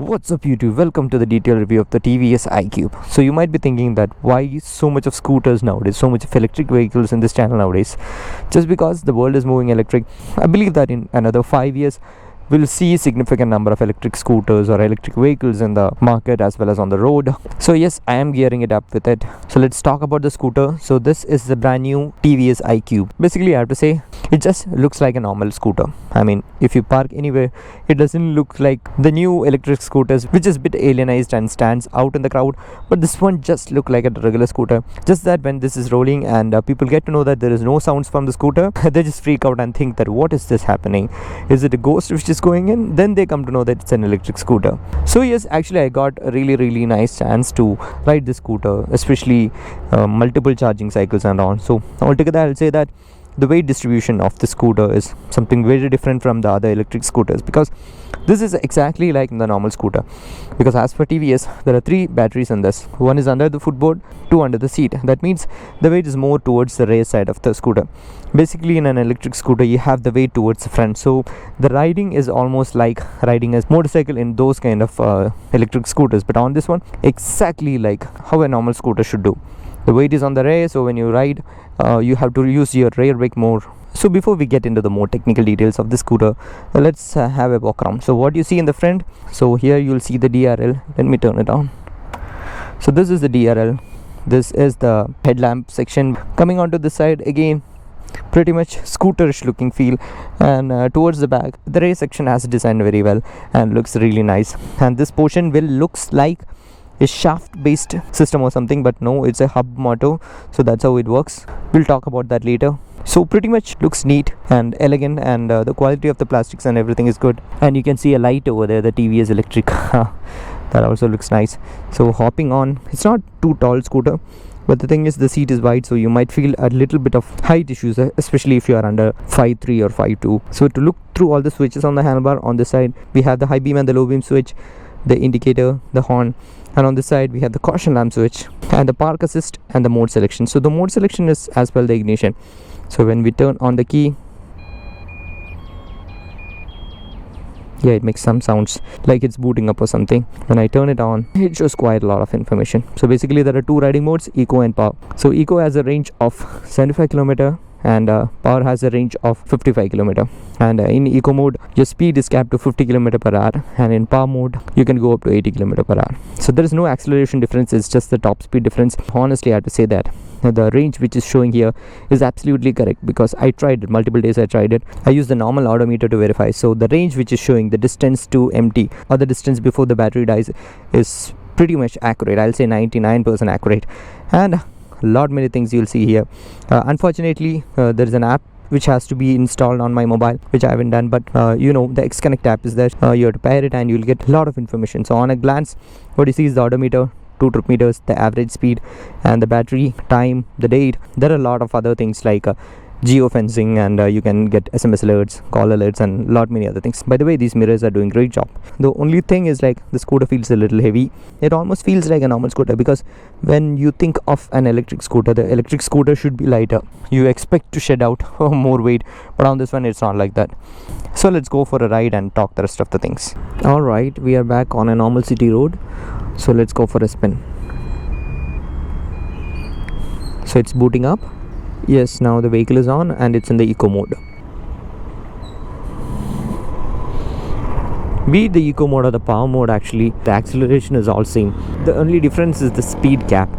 What's up YouTube, welcome to the detailed review of the TVS iQube. So you might be thinking that why so much of scooters nowadays, so much of electric vehicles in this channel nowadays. Just because the world is moving electric. I believe that in another 5 years we'll see a significant number of electric scooters or electric vehicles in the market as well as on the road. So yes, I am gearing it up with it. So let's talk about the scooter. So this is the brand new TVS iQube. Basically I have to say it just looks like a normal scooter. I mean, if you park anywhere, it doesn't look like the new electric scooters, which is a bit alienized and stands out in the crowd. But this one just looks like a regular scooter. Just that when this is rolling and people get to know that there is no sounds from the scooter, they just freak out and think that what is this happening? Is it a ghost which is going in? Then they come to know that it's an electric scooter. So yes, actually I got a really nice chance to ride this scooter, especially multiple charging cycles and all. So altogether I'll say that the weight distribution of the scooter is something very different from the other electric scooters, because this is exactly like the normal scooter. Because as for TVS, there are 3 batteries in this. One is under the footboard, 2 under the seat. That means the weight is more towards the rear side of the scooter. Basically in an electric scooter you have the weight towards the front, so the riding is almost like riding a motorcycle in those kind of electric scooters. But on this one, exactly like how a normal scooter should do. The weight is on the rear, so when you ride you have to use your rear brake more. So before we get into the more technical details of the scooter, let's have a walk around. So what you see in the front, so here you'll see the DRL. Let me turn it on. So this is the DRL. This is the headlamp section. Coming onto this side, again pretty much scooterish looking feel, and towards the back the rear section has designed very well and looks really nice. And this portion will looks like a shaft based system or something, but no, it's a hub motor, so that's how it works. We'll talk about that later. So pretty much looks neat and elegant, and the quality of the plastics and everything is good. And you can see a light over there, the TVS electric. That also looks nice. So hopping on, it's not too tall scooter, but the thing is the seat is wide, so you might feel a little bit of height issues, especially if you are under 5'3" or 5'2". So to look through all the switches on the handlebar, on this side we have the high beam and the low beam switch, the indicator, the horn, and on this side we have the caution lamp switch and the park assist and the mode selection. So the mode selection is as well the ignition. So when we turn on the key, yeah, it makes some sounds like it's booting up or something. When I turn it on, it shows quite a lot of information. So basically there are 2 riding modes, eco and power. So eco has a range of 75 km and power has a range of 55 km. And in eco mode your speed is capped to 50 km per hour, and in power mode you can go up to 80 km per hour. So there is no acceleration difference, it's just the top speed difference. Honestly I have to say that the range which is showing here is absolutely correct, because I tried it multiple days. I tried it, I used the normal odometer to verify. So the range which is showing, the distance to empty or the distance before the battery dies, is pretty much accurate. I'll say 99% accurate. And lot many things you'll see here. Unfortunately there is an app which has to be installed on my mobile, which I haven't done, but you know, the X-Connect app is there. You have to pair it and you'll get a lot of information. So on a glance, what you see is the odometer, 2 trip meters, the average speed, and the battery, time, the date. There are a lot of other things like geofencing, and you can get SMS alerts, call alerts, and a lot many other things. By the way, these mirrors are doing great job. The only thing is like the scooter feels a little heavy. It almost feels like a normal scooter, because when you think of an electric scooter, the electric scooter should be lighter. You expect to shed out more weight, but on this one it's not like that. So let's go for a ride and talk the rest of the things. Alright, we are back on a normal city road, so let's go for a spin. So it's booting up. Yes, now the vehicle is on and it's in the eco mode. Be it the eco mode or the power mode, actually the acceleration is all same. The only difference is the speed cap,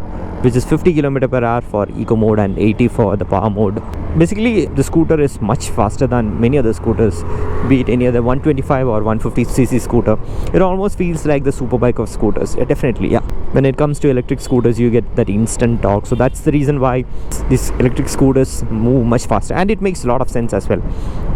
which is 50 km per hour for eco mode and 80 for the power mode. Basically the scooter is much faster than many other scooters, be it any other 125 or 150cc scooter. It almost feels like the superbike of scooters. Definitely, yeah. When it comes to electric scooters, you get that instant torque, so that's the reason why these electric scooters move much faster. And it makes a lot of sense as well,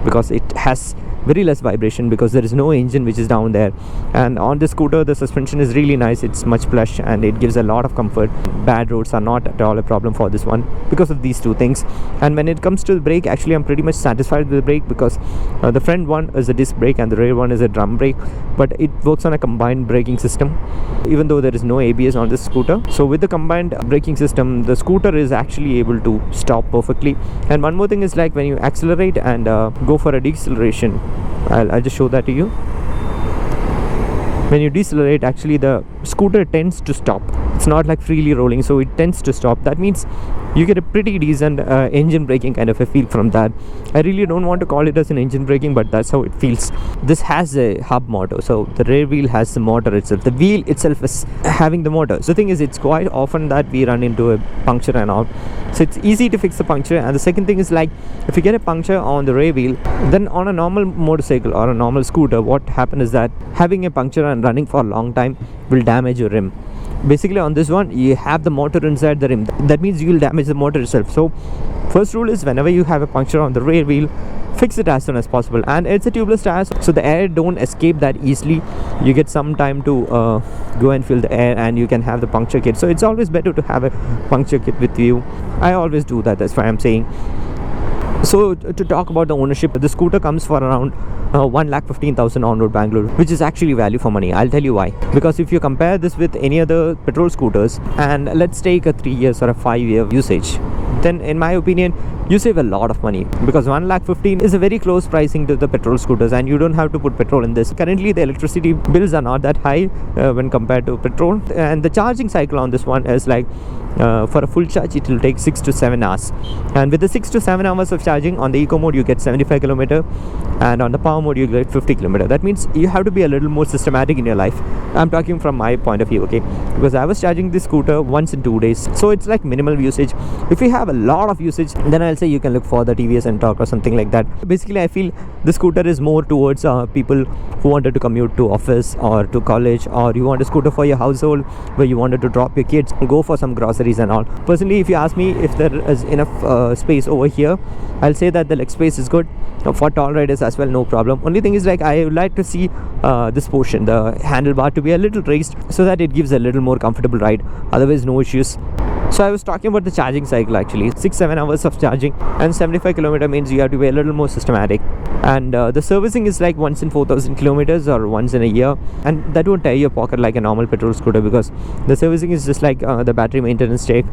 because it has very less vibration, because there is no engine which is down there. And on this scooter the suspension is really nice, it's much plush and it gives a lot of comfort. Bad roads are not at all a problem for this one because of these 2 things. And when it comes to the brake, actually I'm pretty much satisfied with the brake, because the front one is a disc brake and the rear one is a drum brake, but it works on a combined braking system, even though there is no ABS on this scooter. So with the combined braking system, the scooter is actually able to stop perfectly. And one more thing is, like when you accelerate and go for a deceleration, I'll just show that to you. when you decelerate, actually the scooter tends to stop. It's not like freely rolling, so it tends to stop. That means you get a pretty decent engine braking kind of a feel from that. I really don't want to call it as an engine braking, but that's how it feels. This has a hub motor, so the rear wheel has the motor itself. The wheel itself is having the motor. So the thing is, it's quite often that we run into a puncture and all, so it's easy to fix the puncture. And the second thing is, like, if you get a puncture on the rear wheel, then on a normal motorcycle or a normal scooter, what happens is that having a puncture and running for a long time will damage your rim. Basically on this one, you have the motor inside the rim. That means you will damage the motor itself. So first rule is, whenever you have a puncture on the rear wheel, fix it as soon as possible. And it's a tubeless tire, so the air don't escape that easily. You get some time to go and fill the air, and you can have the puncture kit. So it's always better to have a puncture kit with you. I always do that, that's why I'm saying. So to talk about the ownership, the scooter comes for around 1,15,000 on road Bangalore, which is actually value for money. I'll tell you why. Because if you compare this with any other petrol scooters, and let's take a 3 years or a 5 year usage, then in my opinion you save a lot of money, because 1,15,000 is a very close pricing to the petrol scooters, and you don't have to put petrol in this. Currently the electricity bills are not that high when compared to petrol, and the charging cycle on this one is like for a full charge it will take 6 to 7 hours, and with the 6 to 7 hours of charging on the eco mode you get 75 km, and on the power mode you get 50 km. That means you have to be a little more systematic in your life. I'm talking from my point of view, okay, because I was charging this scooter once in 2 days, so it's like minimal usage. If you have a lot of usage, then I'll say you can look for the TVS and talk or something like that. Basically I feel the scooter is more towards people who wanted to commute to office or to college, or you want a scooter for your household where you wanted to drop your kids, go for some groceries and all. Personally, if you ask me if there is enough space over here, I'll say that the leg space is good. For tall riders as well, no problem. Only thing is, like, I would like to see this portion, the handlebar, to be a little raised so that it gives a little more comfortable ride. Otherwise no issues. So I was talking about the charging cycle actually. 6-7 hours of charging and 75 km means you have to be a little more systematic. And the servicing is like once in 4,000 kilometers or once in a year, and that won't tear your pocket like a normal petrol scooter, because the servicing is just like the battery maintenance check,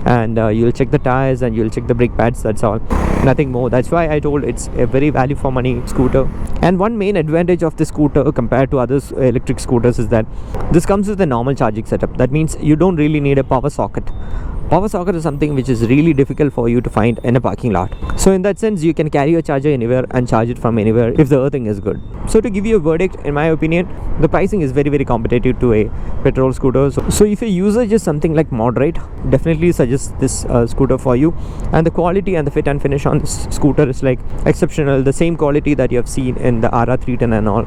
and you'll check the tires and you'll check the brake pads, that's all, nothing more. That's why I told it's a very value for money scooter. And one main advantage of this scooter compared to other electric scooters is that this comes with a normal charging setup. That means you don't really need a power socket. Power socket is something which is really difficult for you to find in a parking lot. So in that sense, you can carry your charger anywhere and charge it from anywhere if the earthing is good. So to give you a verdict, in my opinion, the pricing is very competitive to a petrol scooter. So if your usage is something like moderate, definitely suggest this scooter for you. And the quality and the fit and finish on this scooter is like exceptional, the same quality that you have seen in the RR310 and all.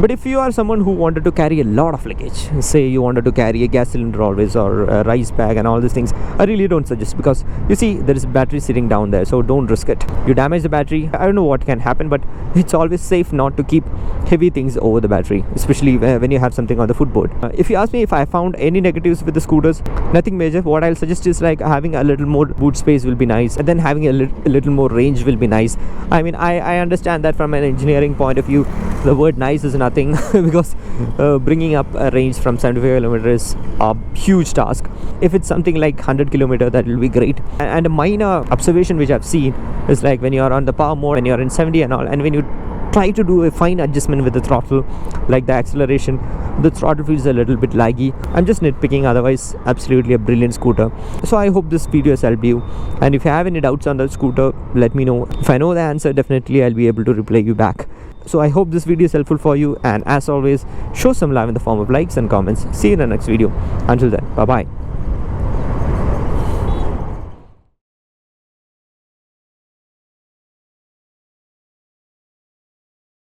But if you are someone who wanted to carry a lot of luggage, say you wanted to carry a gas cylinder always, or a rice bag and all these things, I really don't suggest, because you see there is a battery sitting down there, so don't risk it. You damage the battery, I don't know what can happen, but it's always safe not to keep heavy things over the battery, especially when you have something on the footboard. If you ask me if I found any negatives with the scooters, nothing major. What I'll suggest is like having a little more boot space will be nice, and then having a little more range will be nice. I mean, I understand that from an engineering point of view, the word nice is nothing because bringing up a range from 75 kilometers is a huge task. If it's something like 100 kilometer, that will be great. And a minor observation which I've seen is like when you're on the power mode, when you're in 70 and all, and when you try to do a fine adjustment with the throttle, like the acceleration, the throttle feels a little bit laggy. I'm just nitpicking, otherwise absolutely a brilliant scooter. So I hope this video has helped you, and if you have any doubts on the scooter, let me know. If I know the answer, definitely I'll be able to reply you back. So I hope this video is helpful for you, and as always, show some love in the form of likes and comments. See you in the next video. Until then, bye bye.